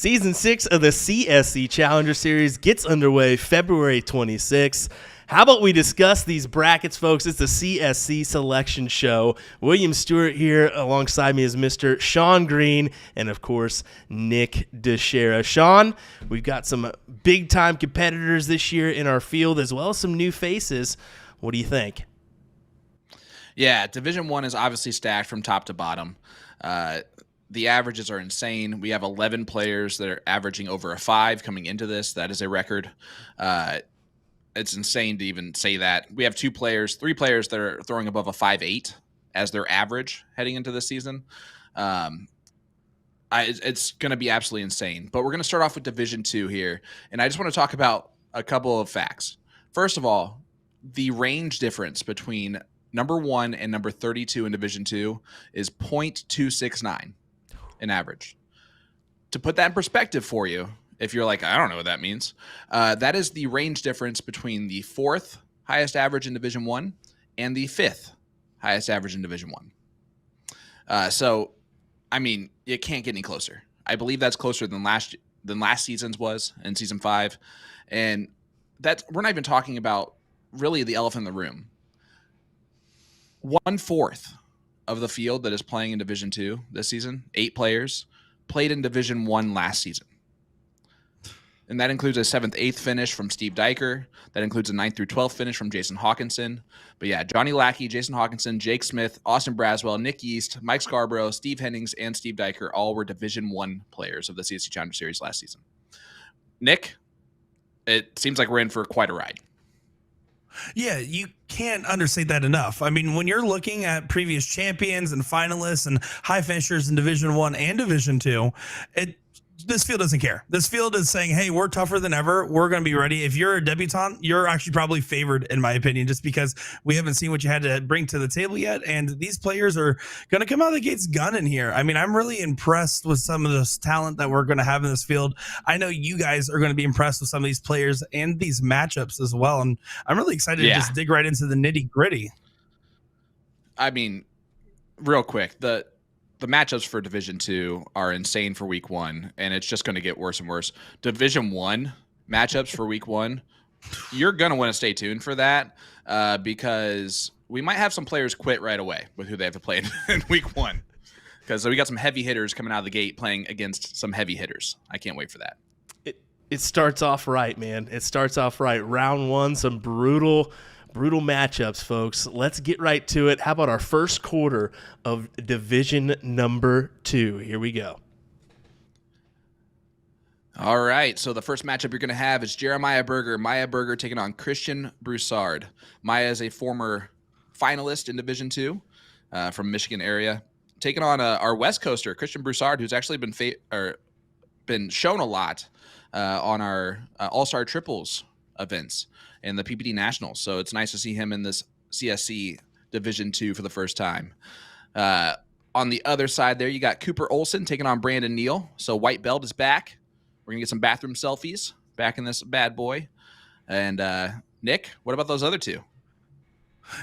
Season 6 of the CSC Challenger Series gets underway February 26th. How about we discuss these brackets, folks? It's the CSC Selection Show. Will Stuart here. Alongside me is Mr. Sean Green and, of course, Nick Dichiria. Sean, we've got some big-time competitors this year in our field, as well as some new faces. What do you think? Yeah, Division I is obviously stacked from top to bottom. The averages are insane. We have 11 players that are averaging over a 5 coming into this. That is a record. It's insane to even say that. We have 3 players that are throwing above a 5.8 as their average heading into this season. It's going to be absolutely insane. But we're going to start off with Division II here, and I just want to talk about a couple of facts. First of all, the range difference between number 1 and number 32 in Division II is 0.269 in average. To put that in perspective for you, if you're like, I don't know what that means, that is the range difference between the 4th highest average in Division I and the 5th highest average in Division I. So, I mean, it can't get any closer. I believe that's closer than last season's was in Season 5. And we're not even talking about really the elephant in the room. 1/4 of the field that is playing in Division II this season, 8 players, played in Division I last season. And that includes a 7th, 8th finish from Steve Diker. That includes a 9th through 12th finish from Jason Hawkinson. But yeah, Johnny Lackey, Jason Hawkinson, Jake Smith, Austin Braswell, Nick Yeast, Mike Scarborough, Steve Hennings, and Steve Diker all were Division I players of the CSC Challenger Series last season. Nick, it seems like we're in for quite a ride. Yeah, you can't understate that enough. I mean, when you're looking at previous champions and finalists and high finishers in Division I and Division II, this field doesn't care. This field is saying, hey, we're tougher than ever. We're going to be ready. If you're a debutant, you're actually probably favored, in my opinion, just because we haven't seen what you had to bring to the table yet. And these players are going to come out of the gates gunning here. I mean, I'm really impressed with some of this talent that we're going to have in this field. I know you guys are going to be impressed with some of these players and these matchups as well. And I'm really excited to just dig right into the nitty gritty. I mean, real quick, the matchups for Division II are insane for Week 1, and it's just going to get worse and worse. Division I matchups for Week 1, you're going to want to stay tuned for that because we might have some players quit right away with who they have to play in Week 1 because we got some heavy hitters coming out of the gate playing against some heavy hitters. I can't wait for that. It starts off right, man. It starts off right. Round 1, some brutal matchups, folks. Let's get right to it. How about our first quarter of Division number 2? Here we go. All right, so the first matchup you're going to have is Jeremiah Berger. Maya Berger taking on Christian Broussard. Maya is a former finalist in Division II from Michigan area, taking on our West Coaster, Christian Broussard, who's actually been shown a lot on our All-Star Triples events and the PPD Nationals. So it's nice to see him in this CSC Division II for the first time. On the other side there, you got Cooper Olson taking on Brandon Neal. So white belt is back. We're going to get some bathroom selfies back in this bad boy. And Nick, what about those other two?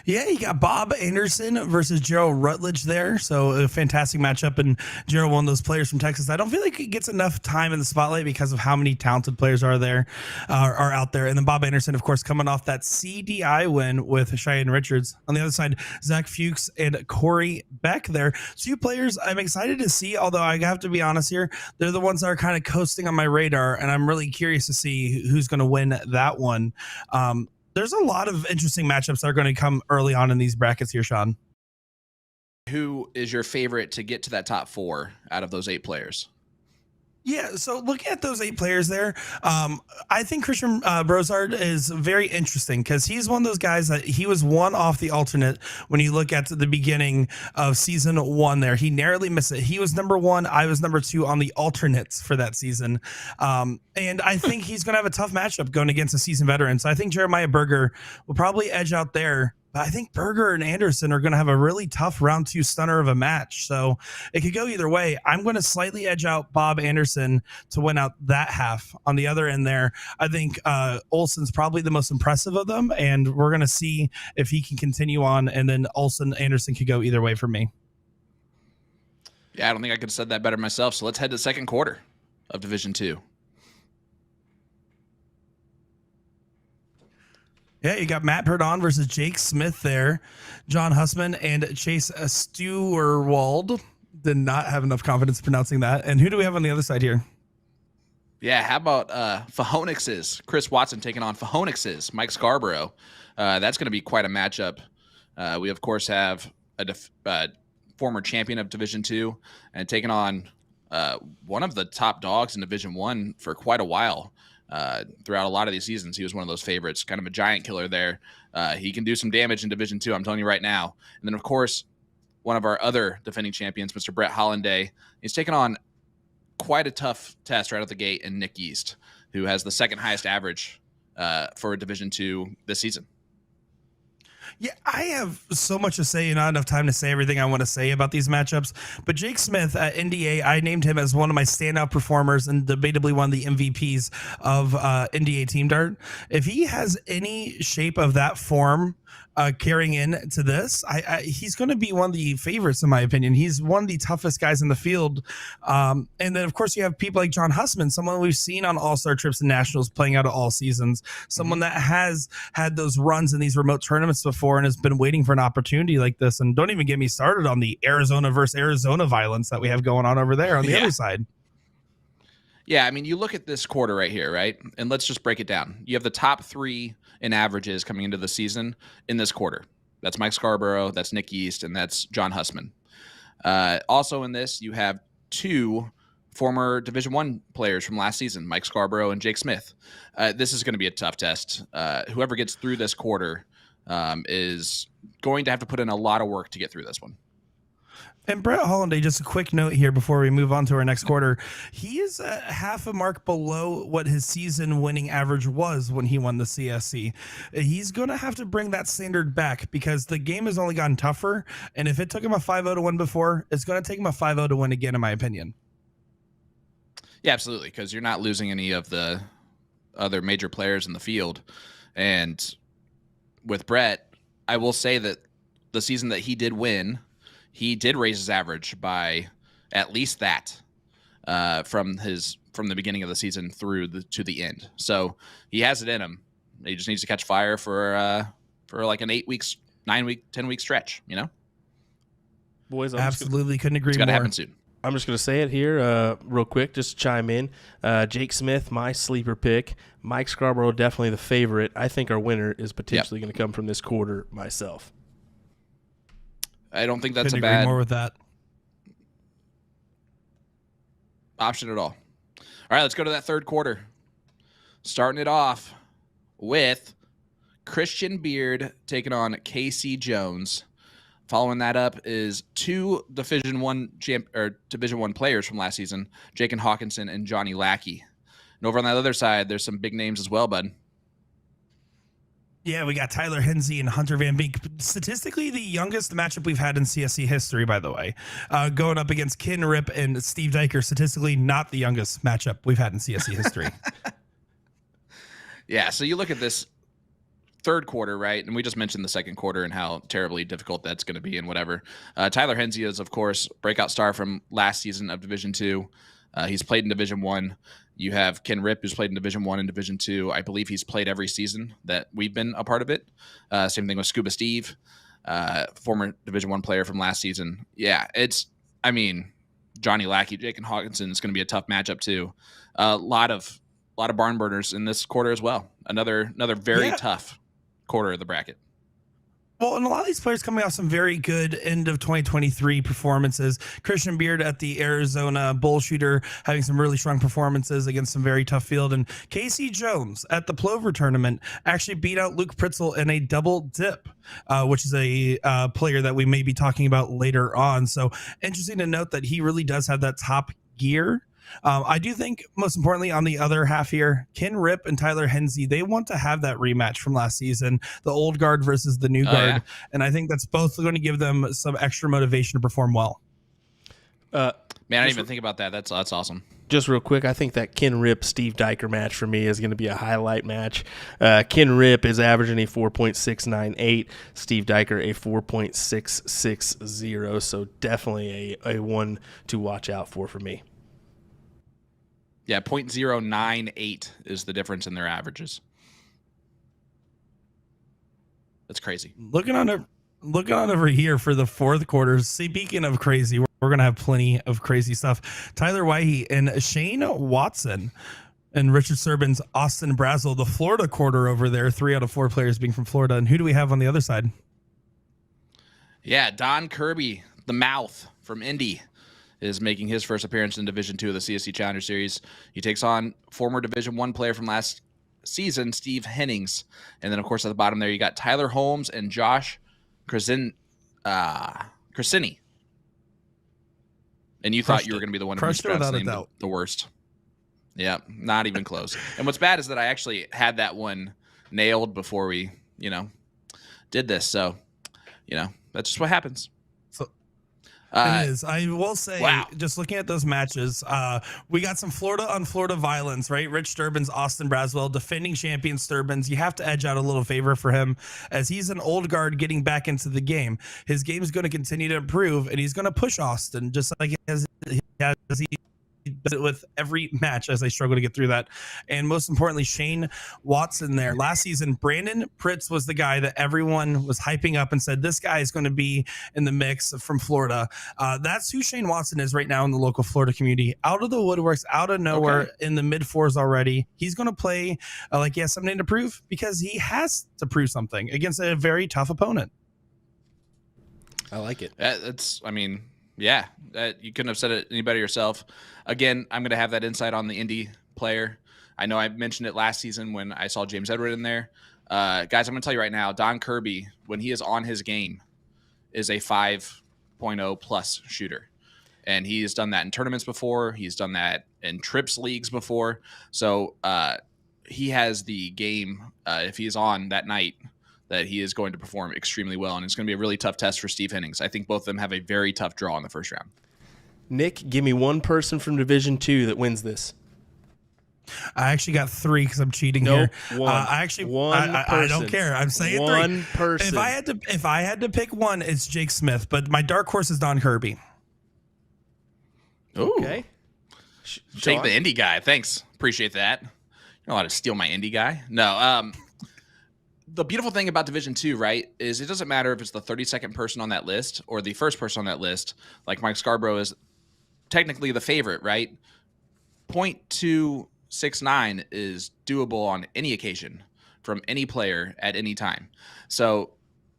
Yeah, you got Bob Anderson versus Gerald Rutledge there. So a fantastic matchup. And Gerald, one of those players from Texas. I don't feel like he gets enough time in the spotlight because of how many talented players are out there. And then Bob Anderson, of course, coming off that CDI win with Cheyenne Richards. On the other side, Zach Fuchs and Corey Beck there. 2 players I'm excited to see, although I have to be honest here, they're the ones that are kind of coasting on my radar. And I'm really curious to see who's going to win that one. There's a lot of interesting matchups that are going to come early on in these brackets here, Sean. Who is your favorite to get to that top 4 out of those 8 players? Yeah, so looking at those 8 players there, I think Christian Broussard is very interesting because he's one of those guys that he was one off the alternate when you look at the beginning of Season 1 there. He narrowly missed it. He was number 1. I was number 2 on the alternates for that season. And I think he's going to have a tough matchup going against a seasoned veteran. So I think Jeremiah Berger will probably edge out there. But I think Berger and Anderson are going to have a really tough round 2 stunner of a match. So it could go either way. I'm going to slightly edge out Bob Anderson to win out that half. On the other end there, I think Olson's probably the most impressive of them. And we're going to see if he can continue on. And then Anderson could go either way for me. Yeah, I don't think I could have said that better myself. So let's head to the second quarter. of Division II. Yeah, you got Matt Perdon versus Jake Smith there. John Hussman and Chase Stewart. Did not have enough confidence pronouncing that. And who do we have on the other side here? Yeah, how about Fahonix's Chris Watson taking on Fahonix's Mike Scarborough? That's going to be quite a matchup. We, of course, have a former champion of Division II and taking on one of the top dogs in Division I for quite a while. Throughout a lot of these seasons, he was one of those favorites, kind of a giant killer there. He can do some damage in Division II, I'm telling you right now. And then, of course, one of our other defending champions, Mr. Brett Hollanday, he's taken on quite a tough test right out the gate in Nick East, who has the second highest average for Division II this season. Yeah, I have so much to say and not enough time to say everything I want to say about these matchups. But Jake Smith at NDA, I named him as one of my standout performers and debatably one of the MVPs of NDA Team Dart. If he has any shape of that form carrying into this, he's going to be one of the favorites in my opinion. He's one of the toughest guys in the field. And then of course you have people like John Hussman, someone we've seen on all-star trips and nationals playing out of all seasons, someone that has had those runs in these remote tournaments before and has been waiting for an opportunity like this. And don't even get me started on the Arizona versus Arizona violence that we have going on over there on the other side. Yeah, I mean, you look at this quarter right here, right? And let's just break it down. You have the top three in averages coming into the season in this quarter. That's Mike Scarborough, that's Nick East, and that's John Hussman. Also in this, you have two former Division I players from last season, Mike Scarborough and Jake Smith. This is going to be a tough test. Whoever gets through this quarter is going to have to put in a lot of work to get through this one. And Brett Hollanday, just a quick note here before we move on to our next quarter. He is half a mark below what his season winning average was when he won the CSC. He's going to have to bring that standard back because the game has only gotten tougher. And if it took him a 5-0 to win before, it's going to take him a 5-0 to win again, in my opinion. Yeah, absolutely. Because you're not losing any of the other major players in the field. And with Brett, I will say that the season that he did win, he did raise his average by at least that from the beginning of the season through to the end. So he has it in him. He just needs to catch fire for like an 8 weeks, 9 week, 10 week stretch. You know, boys, absolutely couldn't agree more. It's got to happen soon. I'm just going to say it here real quick, just to chime in. Jake Smith, my sleeper pick. Mike Scarborough, definitely the favorite. I think our winner is potentially going to come from this quarter myself. I don't think that's couldn't a agree bad more with that option at all. All right, let's go to that third quarter. Starting it off with Christian Beard taking on Casey Jones. Following that up is two Division I players from last season, Jake and Hawkinson and Johnny Lackey. And over on that other side, there's some big names as well, bud. Yeah, we got Tyler Hensey and Hunter Van Beek. Statistically, the youngest matchup we've had in CSC history, by the way. Going up against Ken Rip and Steve Diker. Statistically, not the youngest matchup we've had in CSC history. Yeah, so you look at this third quarter, right? And we just mentioned the second quarter and how terribly difficult that's going to be and whatever. Tyler Hensey is, of course, breakout star from last season of Division II. He's played in Division I. You have Ken Rip, who's played in Division I and Division II. I believe he's played every season that we've been a part of it. Same thing with Scuba Steve, former Division I player from last season. Yeah, Johnny Lackey, Jake and Hawkinson is going to be a tough matchup too. A lot of barn burners in this quarter as well. Another very tough quarter of the bracket. Well, and a lot of these players coming off some very good end of 2023 performances. Christian Beard at the Arizona Bull Shooter having some really strong performances against some very tough field. And Casey Jones at the Plover tournament actually beat out Luke Pritzel in a double dip, which is a player that we may be talking about later on. So interesting to note that he really does have that top gear. I do think, most importantly, on the other half here, Ken Rip and Tyler Hensey, they want to have that rematch from last season, the old guard versus the new guard. Yeah. And I think that's both going to give them some extra motivation to perform well. Man, I didn't even think about that. That's awesome. Just real quick, I think that Ken Rip Steve Diker match for me is going to be a highlight match. Ken Rip is averaging a 4.698, Steve Diker a 4.660. So definitely a one to watch out for me. Yeah, 0.098 is the difference in their averages. That's crazy. Looking on over here for the fourth quarter. Speaking of crazy, we're gonna have plenty of crazy stuff. Tyler Whitey and Shane Watson and Richard Serban's Austin Brazel, the Florida quarter over there. 3 out of 4 players being from Florida. And who do we have on the other side? Yeah, Don Kirby, the mouth from Indy, is making his first appearance in Division II of the CSC Challenger Series. He takes on former Division I player from last season, Steve Hennings. And then, of course, at the bottom there, you got Tyler Holmes and Josh Crescini. And you thought you were going to be the one who mispronounced the name the worst. Yeah, not even close. And what's bad is that I actually had that one nailed before we, did this. So, that's just what happens. It is. I will say, just looking at those matches, we got some Florida on Florida violence, right? Rich Sturbans, Austin Braswell, defending champion Sturbans. You have to edge out a little favor for him as he's an old guard getting back into the game. His game is going to continue to improve, and he's going to push Austin just like he does it with every match as they struggle to get through that. And most importantly, Shane Watson there. Last season, Brandon Pritz was the guy that everyone was hyping up and said, this guy is going to be in the mix from Florida. That's who Shane Watson is right now in the local Florida community. Out of the woodworks, out of nowhere, in the mid-4s already. He's going to play like he has something to prove because he has to prove something against a very tough opponent. I like it. Yeah, you couldn't have said it any better yourself. Again, I'm going to have that insight on the Indy player. I know I mentioned it last season when I saw James Edward in there. Guys, I'm going to tell you right now, Don Kirby, when he is on his game, is a 5.0 plus shooter. And he's done that in tournaments before. He's done that in trips leagues before. So he has the game, if he is on that night, that he is going to perform extremely well. And it's going to be a really tough test for Steve Hennings. I think both of them have a very tough draw in the first round. Nick, give me one person from Division II that wins this. I actually got 3 because I'm cheating here. One. I don't care. I'm saying one 3. Person. If I had to pick one, it's Jake Smith. But my dark horse is Don Kirby. Ooh. Okay. Take the indie guy. Thanks. Appreciate that. You're not allowed to steal my indie guy. No. The beautiful thing about Division II, right, is it doesn't matter if it's the 32nd person on that list or the first person on that list. Like Mike Scarborough is technically the favorite, right? 0.269 is doable on any occasion from any player at any time. So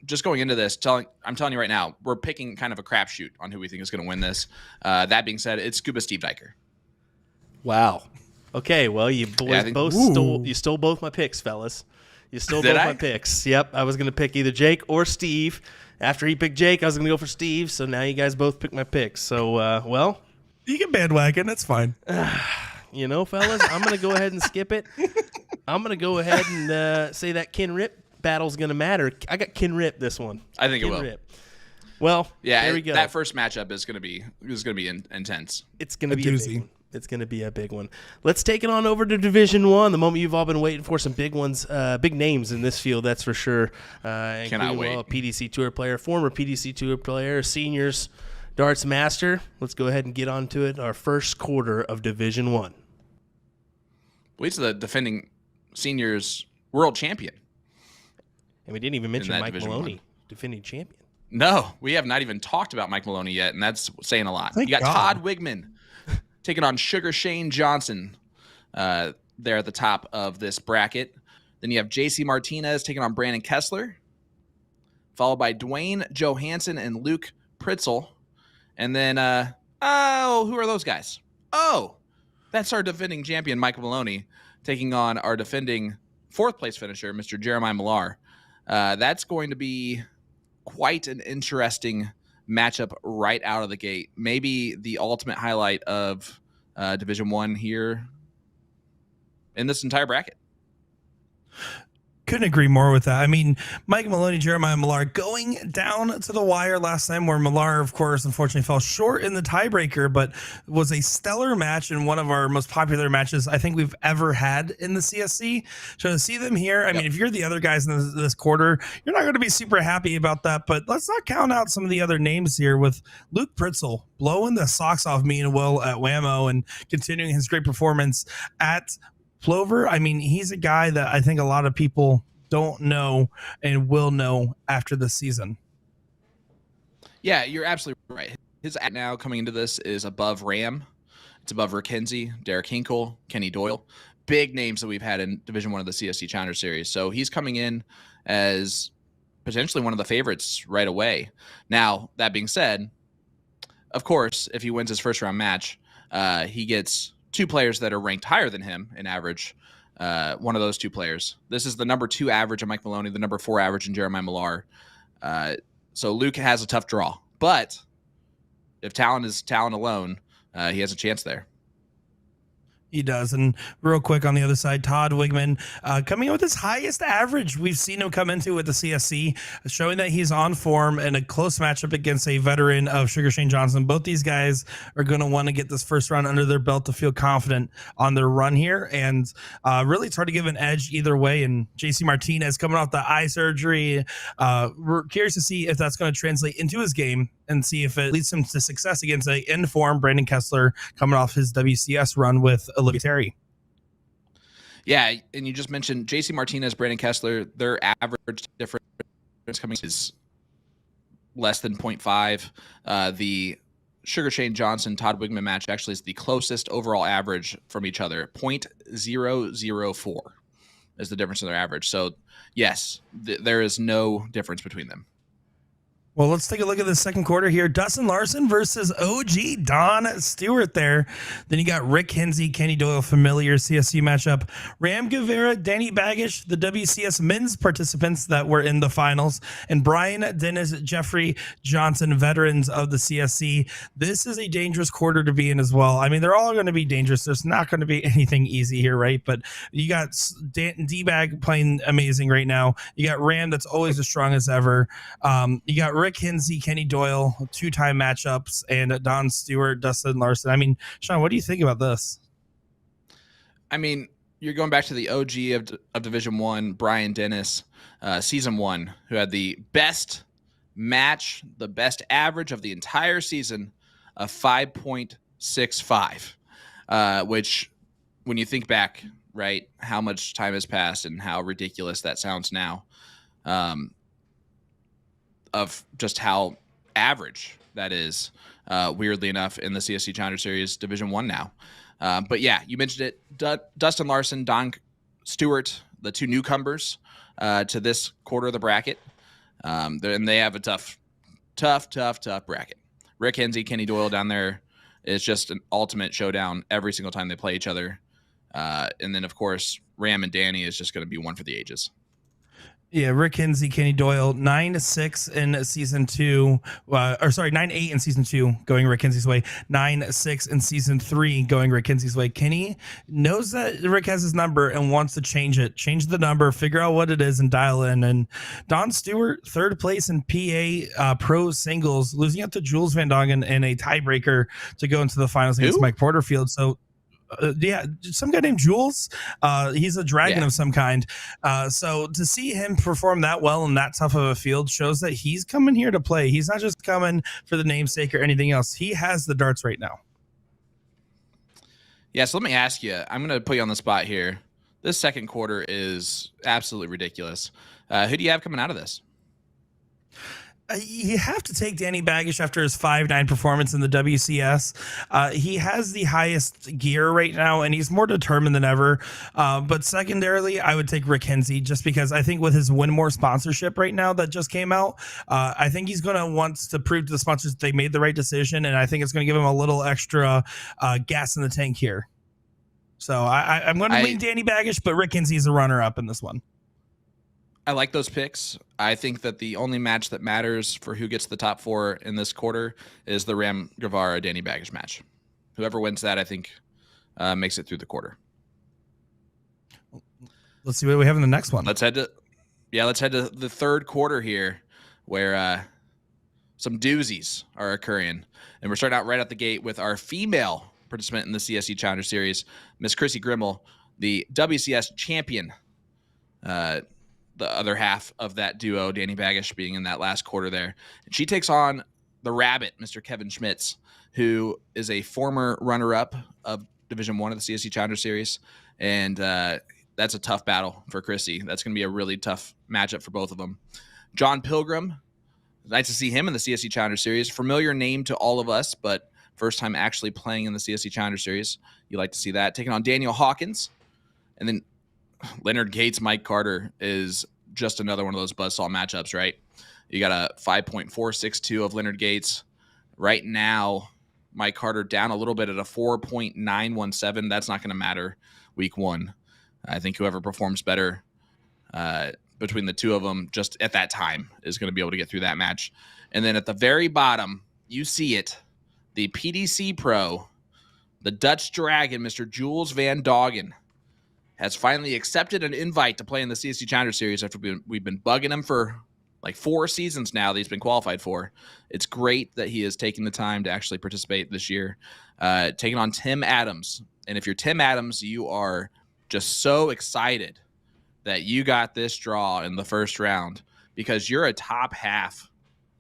just going into this, I'm telling you right now, we're picking kind of a crapshoot on who we think is going to win this. That being said, it's Scuba Steve Diker. Wow. Okay, well, you boys stole both my picks, fellas. You stole both my picks. Yep, I was going to pick either Jake or Steve. After he picked Jake, I was going to go for Steve. So now you guys both picked my picks. So, well. You can bandwagon. That's fine. Fellas, I'm going to go ahead and skip it. I'm going to go ahead and say that Ken Rip battle's going to matter. I got Ken Rip this one. I think Ken it will. Rip. Well, yeah, there we go. That first matchup is going to be intense. It's going to be a big one. It's going to be a big one. Let's take it on over to Division I, the moment you've all been waiting for. Some big ones, big names in this field, that's for sure. Cannot wait. A PDC Tour player, former PDC Tour player, seniors, darts master. Let's go ahead and get on to it. Our first quarter of Division I. Well, he's the defending seniors world champion. And we didn't even mention Mike Maloney, defending champion. No, we have not even talked about Mike Maloney yet, and that's saying a lot. You got Todd Wigman taking on Sugar Shane Johnson there at the top of this bracket. Then you have JC Martinez taking on Brandon Kessler, followed by Dwayne Johansson and Luke Pritzel. And then, who are those guys? Oh, that's our defending champion, Mike Maloney, taking on our defending fourth place finisher, Mr. Jeremiah Millar. That's going to be quite an interesting matchup right out of the gate. Maybe the ultimate highlight of Division I here in this entire bracket. Couldn't agree more with that. I mean, Mike Maloney, Jeremiah Millar going down to the wire last time, where Millar, of course, unfortunately fell short in the tiebreaker, but was a stellar match and one of our most popular matches I think we've ever had in the CSC. So to see them here, I mean, if you're the other guys in this quarter, you're not going to be super happy about that. But let's not count out some of the other names here, with Luke Pritzel blowing the socks off me and Will at Whammo and continuing his great performance at Plover. I mean, he's a guy that I think a lot of people don't know and will know after this season. Yeah, you're absolutely right. His act now coming into this is above Ram. It's above Rick Hensey, Derek Hinkle, Kenny Doyle. Big names that we've had in Division 1 of the CSC Challenger Series. So he's coming in as potentially one of the favorites right away. Now, that being said, of course, if he wins his first round match, he gets two players that are ranked higher than him in average. One of those two players. This is the number 2 average in Mike Maloney, the number 4 average in Jeremiah Millar. So Luke has a tough draw. But if talent is talent alone, he has a chance there. He does. And real quick on the other side, Todd Wigman coming in with his highest average we've seen him come into with the CSC, showing that he's on form in a close matchup against a veteran of Sugar Shane Johnson. Both these guys are going to want to get this first round under their belt to feel confident on their run here. And really, it's hard to give an edge either way. And JC Martinez coming off the eye surgery. We're curious to see if that's going to translate into his game and see if it leads him to success against a in-form Brandon Kessler coming off his WCS run with Olivia Terry. Yeah, and you just mentioned JC Martinez, Brandon Kessler. Their average difference coming is less than 0.5. The Sugar Shane Johnson, Todd Wigman match actually is the closest overall average from each other. 0.004 is the difference in their average. So, yes, there is no difference between them. Well, let's take a look at the second quarter here. Dustin Larson versus OG Don Stewart there. Then you got Rick Hensey, Kenny Doyle, familiar CSC matchup. Ram Guevara, Danny Baggish, the WCS men's participants that were in the finals. And Brian Dennis, Jeffrey Johnson, veterans of the CSC. This is a dangerous quarter to be in as well. I mean, they're all going to be dangerous. There's not going to be anything easy here, right? But you got D-Bag playing amazing right now. You got Ram that's always as strong as ever. You got Rick Hensey, Kenny Doyle, 2-time matchups, and Don Stewart, Dustin Larson. I mean, Sean, what do you think about this? I mean, you're going back to the OG of Division 1, Brian Dennis, Season 1, who had the best match, the best average of the entire season of 5.65, which when you think back, right, how much time has passed and how ridiculous that sounds now, of just how average that is, weirdly enough, in the CSC Challenger Series Division 1 now. But yeah, you mentioned it. Dustin Larson, Don Stewart, the two newcomers to this quarter of the bracket. And they have a tough bracket. Rick Hensey, Kenny Doyle down there is just an ultimate showdown every single time they play each other. And then, of course, Ram and Danny is just going to be one for the ages. Yeah, Rick Hensey, Kenny Doyle, 9-6 in season 2, 9-8 in season 2, going Rick Hensey's way. 9-6 in season 3, going Rick Hensey's way. Kenny knows that Rick has his number and wants to change it. Change the number, figure out what it is, and dial in. And Don Stewart, 3rd place in PA Pro Singles, losing out to Jules Van Dongen in a tiebreaker to go into the finals against Mike Porterfield. So, yeah, some guy named Jules. He's a dragon of some kind. So to see him perform that well in that tough of a field shows that he's coming here to play. He's not just coming for the namesake or anything else. He has the darts right now. Yeah, so let me ask you. I'm going to put you on the spot here. This second quarter is absolutely ridiculous. Who do you have coming out of this? You have to take Danny Baggish after his 5-9 performance in the WCS. He has the highest gear right now, and he's more determined than ever. But secondarily, I would take Rick Hensey just because I think with his Winmore sponsorship right now that just came out, I think he's going to want to prove to the sponsors that they made the right decision, and I think it's going to give him a little extra gas in the tank here. So I'm going to lean Danny Baggish, but Rick Hensey is a runner-up in this one. I like those picks. I think that the only match that matters for who gets the top 4 in this quarter is the Ram Guevara Danny Baggish match. Whoever wins that, I think, makes it through the quarter. Let's see what we have in the next one. Let's head to Yeah, let's head to the third quarter here, where some doozies are occurring. And we're starting out right out the gate with our female participant in the CSC Challenger Series, Miss Chrissy Grimmel, the WCS champion. The other half of that duo, Danny Baggish, being in that last quarter there. And she takes on the Rabbit, Mr. Kevin Schmitz, who is a former runner-up of Division I of the CSC Challenger Series. And that's a tough battle for Chrissy. That's going to be a really tough matchup for both of them. John Pilgrim, nice to see him in the CSC Challenger Series. Familiar name to all of us, but first time actually playing in the CSC Challenger Series. You like to see that. Taking on Daniel Hawkins. And then Leonard Gates, Mike Carter is just another one of those buzzsaw matchups, right? You got a 5.462 of Leonard Gates. Right now, Mike Carter down a little bit at a 4.917. That's not going to matter week one. I think whoever performs better between the two of them just at that time is going to be able to get through that match. And then at the very bottom, you see it, the PDC Pro, the Dutch Dragon, Mr. Jules Van Doggen, has finally accepted an invite to play in the CSC Challenger Series after we've been bugging him for like 4 seasons now that he's been qualified for. It's great that he is taking the time to actually participate this year, taking on Tim Adams. And if you're Tim Adams, you are just so excited that you got this draw in the first round because you're a top half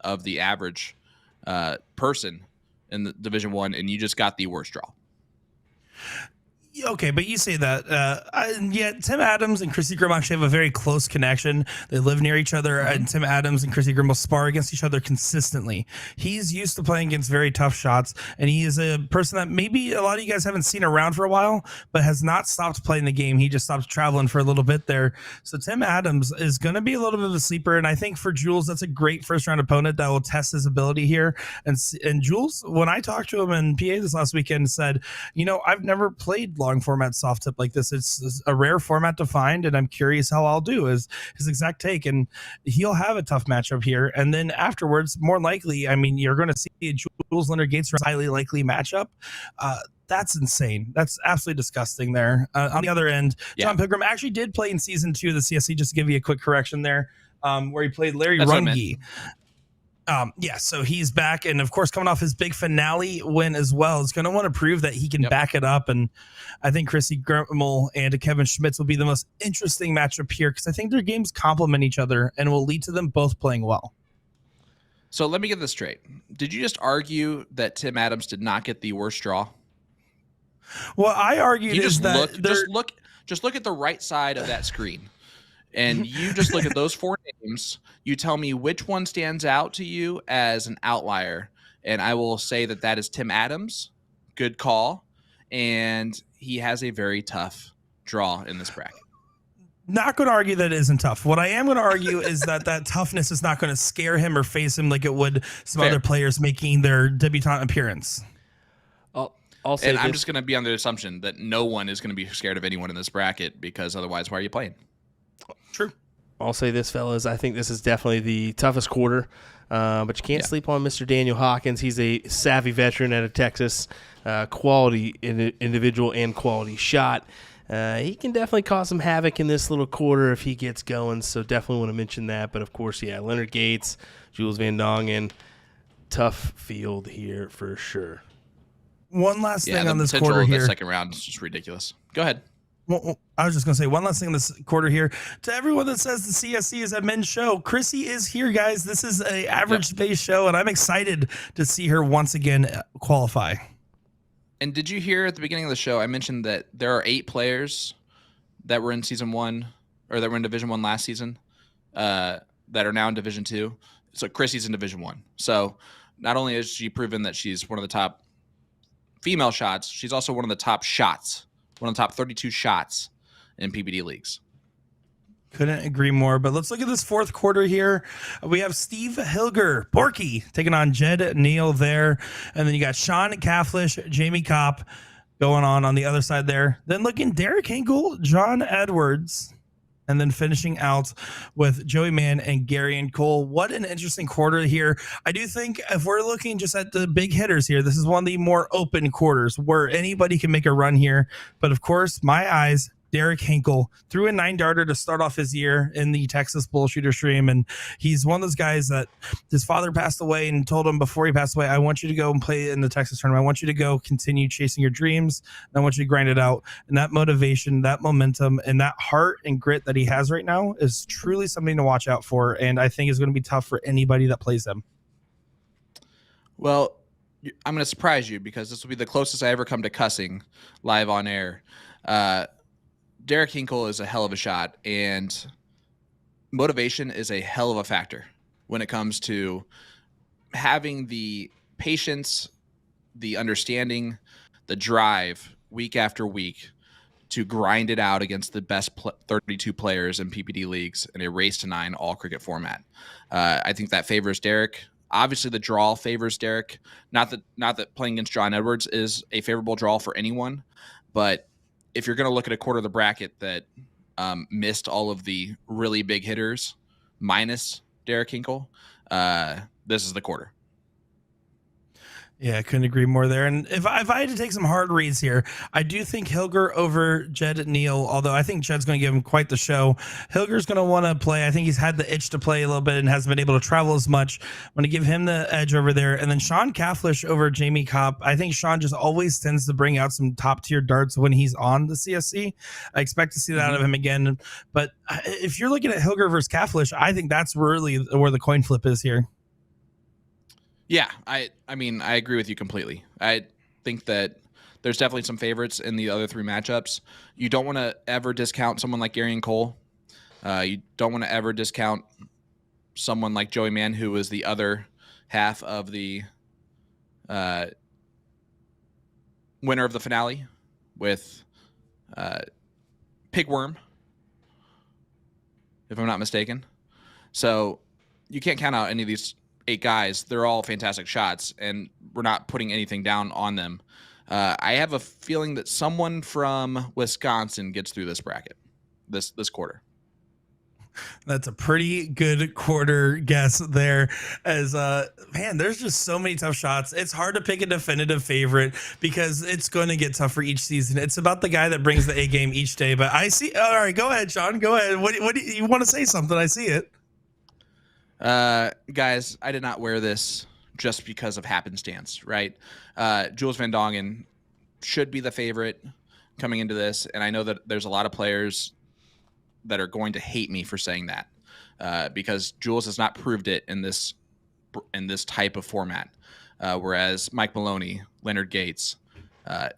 of the average person in the Division I, and you just got the worst draw. Okay, but you say that. Yet Tim Adams and Chrissy Grimmel actually have a very close connection. They live near each other, and Tim Adams and Chrissy Grimmel spar against each other consistently. He's used to playing against very tough shots, and he is a person that maybe a lot of you guys haven't seen around for a while, but has not stopped playing the game. He just stopped traveling for a little bit there. So Tim Adams is going to be a little bit of a sleeper, and I think for Jules, that's a great first-round opponent that will test his ability here. And Jules, when I talked to him in PA this last weekend, said, I've never played long format soft tip like this. It's a rare format to find, and I'm curious how I'll do, is his exact take. And he'll have a tough matchup here. And then afterwards, more likely, you're going to see a Jules Leonard Gates highly likely matchup. That's insane. That's absolutely disgusting there. On the other end, John Pilgrim actually did play in season 2 of the CSC, just to give you a quick correction there, where he played Larry Runge. So he's back, and of course, coming off his big finale win as well, is going to want to prove that he can back it up. And I think Chrissy Grimmel and Kevin Schmitz will be the most interesting matchup here because I think their games complement each other and will lead to them both playing well. So let me get this straight. Did you just argue that Tim Adams did not get the worst draw? Well, I argued just look at the right side of that screen. And you just look at those 4 names. You tell me which one stands out to you as an outlier. And I will say that is Tim Adams. Good call. And he has a very tough draw in this bracket. Not going to argue that it isn't tough. What I am going to argue is that toughness is not going to scare him or face him like it would some other players making their debutante appearance. I'll say I'm just going to be on the assumption that no one is going to be scared of anyone in this bracket because otherwise, why are you playing? True. I'll say this, fellas. I think this is definitely the toughest quarter, but you can't sleep on Mr. Daniel Hawkins. He's a savvy veteran out of Texas, quality individual and quality shot. He can definitely cause some havoc in this little quarter if he gets going, so definitely want to mention that. But, of course, Leonard Gates, Jules Van Doggen, tough field here for sure. One last thing on this quarter here. The second round is just ridiculous. Go ahead. Well, I was just going to say one last thing in this quarter here. To everyone that says the CSC is a men's show, Chrissy is here, guys. This is an average-based show, and I'm excited to see her once again qualify. And did you hear at the beginning of the show, I mentioned that there are 8 players that were in Season 1, or that were in Division 1 last season, that are now in Division 2. So Chrissy's in Division 1. So not only has she proven that she's one of the top female shots, she's also one of the top shots. One of the top 32 shots in PBD leagues. Couldn't agree more. But let's look at this fourth quarter here. We have Steve Hilger, Borky, taking on Jed Neal there. And then you got Sean Kafflish, Jamie Kopp going on the other side there. Then looking Derek Hinkle, John Edwards. And then finishing out with Joey Mann and Gary and Cole. What an interesting quarter here. I do think if we're looking just at the big hitters here, this is one of the more open quarters where anybody can make a run here. But of course, my eyes Derek Hinkle threw a 9-darter to start off his year in the Texas Bull Shooter Stream. And he's one of those guys that his father passed away and told him before he passed away, I want you to go and play in the Texas tournament. I want you to go continue chasing your dreams. And I want you to grind it out. And that motivation, that momentum, and that heart and grit that he has right now is truly something to watch out for. And I think is going to be tough for anybody that plays him. Well, I'm going to surprise you because this will be the closest I ever come to cussing live on air. Derek Hinkle is a hell of a shot, and motivation is a hell of a factor when it comes to having the patience, the understanding, the drive week after week to grind it out against the best 32 players in PPD leagues in a race to 9 all cricket format. I think that favors Derek. Obviously, the draw favors Derek. Not that playing against John Edwards is a favorable draw for anyone, but if you're going to look at a quarter of the bracket that missed all of the really big hitters minus Derek Hinkle, this is the quarter. Yeah, I couldn't agree more there. And if I had to take some hard reads here, I do think Hilger over Jed Neal, although I think Jed's going to give him quite the show. Hilger's going to want to play. I think he's had the itch to play a little bit and hasn't been able to travel as much. I'm going to give him the edge over there. And then Sean Cafflish over Jamie Kopp. I think Sean just always tends to bring out some top-tier darts when he's on the CSC. I expect to see that out of him again. But if you're looking at Hilger versus Cafflish, I think that's really where the coin flip is here. Yeah, I mean, I agree with you completely. I think that there's definitely some favorites in the other 3 matchups. You don't want to ever discount someone like Gary and Cole. You don't want to ever discount someone like Joey Mann, who was the other half of the winner of the finale with Pigworm, if I'm not mistaken. So you can't count out any of these 8 guys. They're all fantastic shots, and we're not putting anything down on them. I have a feeling that someone from Wisconsin gets through this bracket, this quarter. That's a pretty good quarter guess there. As man, there's just so many tough shots. It's hard to pick a definitive favorite because it's going to get tougher each season. It's about the guy that brings the A game each day. But I see. All right, go ahead, Sean. Go ahead. What do you want to say something? I see it. Guys, I did not wear this just because of happenstance, right? Jules Van Dongen should be the favorite coming into this, and I know that there's a lot of players that are going to hate me for saying that, because Jules has not proved it in this type of format, whereas Mike Maloney, Leonard Gates,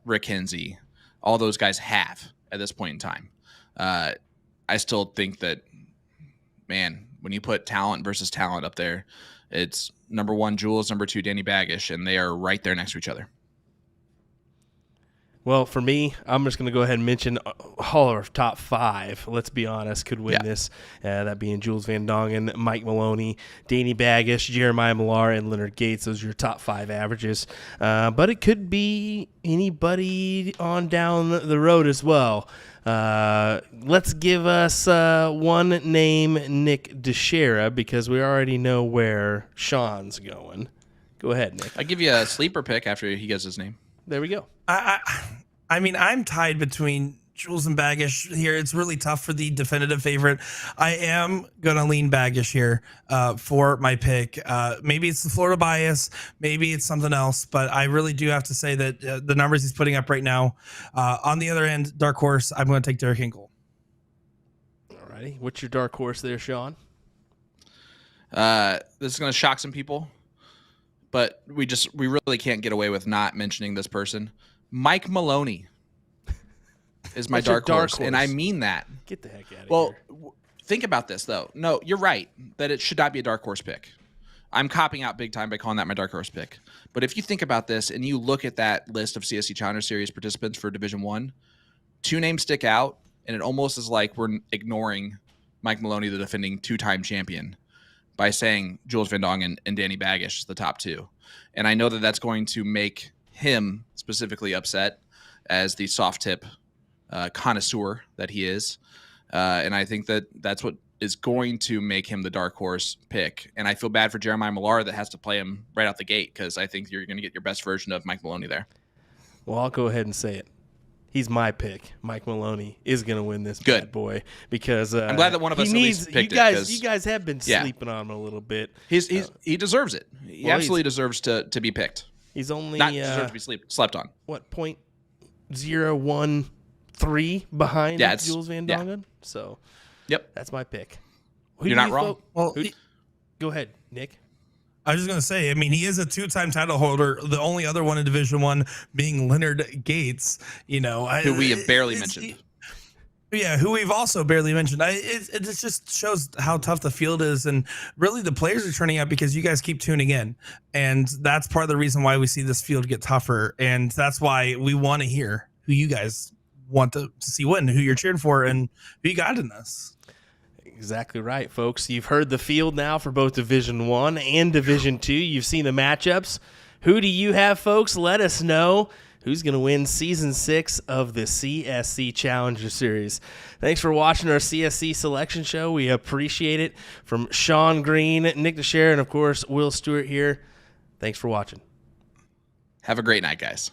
Rick Hensey, all those guys have at this point in time. I still think that, man, when you put talent versus talent up there, it's number 1 Jules, number 2 Danny Baggish, and they are right there next to each other. Well, for me, I'm just going to go ahead and mention all our top 5, let's be honest, could win this. That being Jules Van Dongen, Mike Maloney, Danny Baggish, Jeremiah Millar, and Leonard Gates. Those are your top 5 averages. But it could be anybody on down the road as well. Let's give us one name, Nick Dichiria, because we already know where Sean's going. Go ahead, Nick. I'll give you a sleeper pick after he gets his name. There we go. I mean, I'm tied between Jules and Baggish here. It's really tough for the definitive favorite. I am going to lean Baggish here for my pick. Maybe it's the Florida bias. Maybe it's something else. But I really do have to say that the numbers he's putting up right now, on the other end, dark horse, I'm going to take Derek Hinkle. All righty. What's your dark horse there, Sean? This is going to shock some people, but we really can't get away with not mentioning this person. Mike Maloney is my dark horse, and I mean that. Get the heck out of here. Well, think about this, though. No, you're right that it should not be a dark horse pick. I'm copping out big time by calling that my dark horse pick. But if you think about this and you look at that list of CSC Challenger Series participants for Division 1, 2 names stick out, and it almost is like we're ignoring Mike Maloney, the defending 2-time champion, by saying Jules Van Dongen and Danny Baggish, the top 2. And I know that that's going to make him specifically upset as the soft tip connoisseur that he is. And I think that that's what is going to make him the dark horse pick. And I feel bad for Jeremiah Millar that has to play him right out the gate, because I think you're going to get your best version of Mike Maloney there. Well, I'll go ahead and say it. He's my pick. Mike Maloney is going to win this bad boy because I'm glad that one of us at least picked it. You guys have been sleeping on him a little bit. He deserves it. He absolutely deserves to be picked. He's only not deserves to be slept on. What, 0.013 behind Jules Van Dongen? Yeah. So, that's my pick. You're not wrong. Go ahead, Nick. I was just going to say, I mean, he is a 2-time title holder. The only other one in Division I being Leonard Gates, who we have barely mentioned. Yeah, who we've also barely mentioned. It just shows how tough the field is, and really the players are turning out because you guys keep tuning in, and that's part of the reason why we see this field get tougher, and that's why we want to hear who you guys want to see win, who you're cheering for, and who you got in this. Exactly right, folks. You've heard the field now for both Division I and Division II. You've seen the matchups. Who do you have, folks? Let us know who's going to win Season 6 of the CSC Challenger Series. Thanks for watching our CSC selection show. We appreciate it. From Sean Green, Nick Dichiria, and, of course, Will Stuart here. Thanks for watching. Have a great night, guys.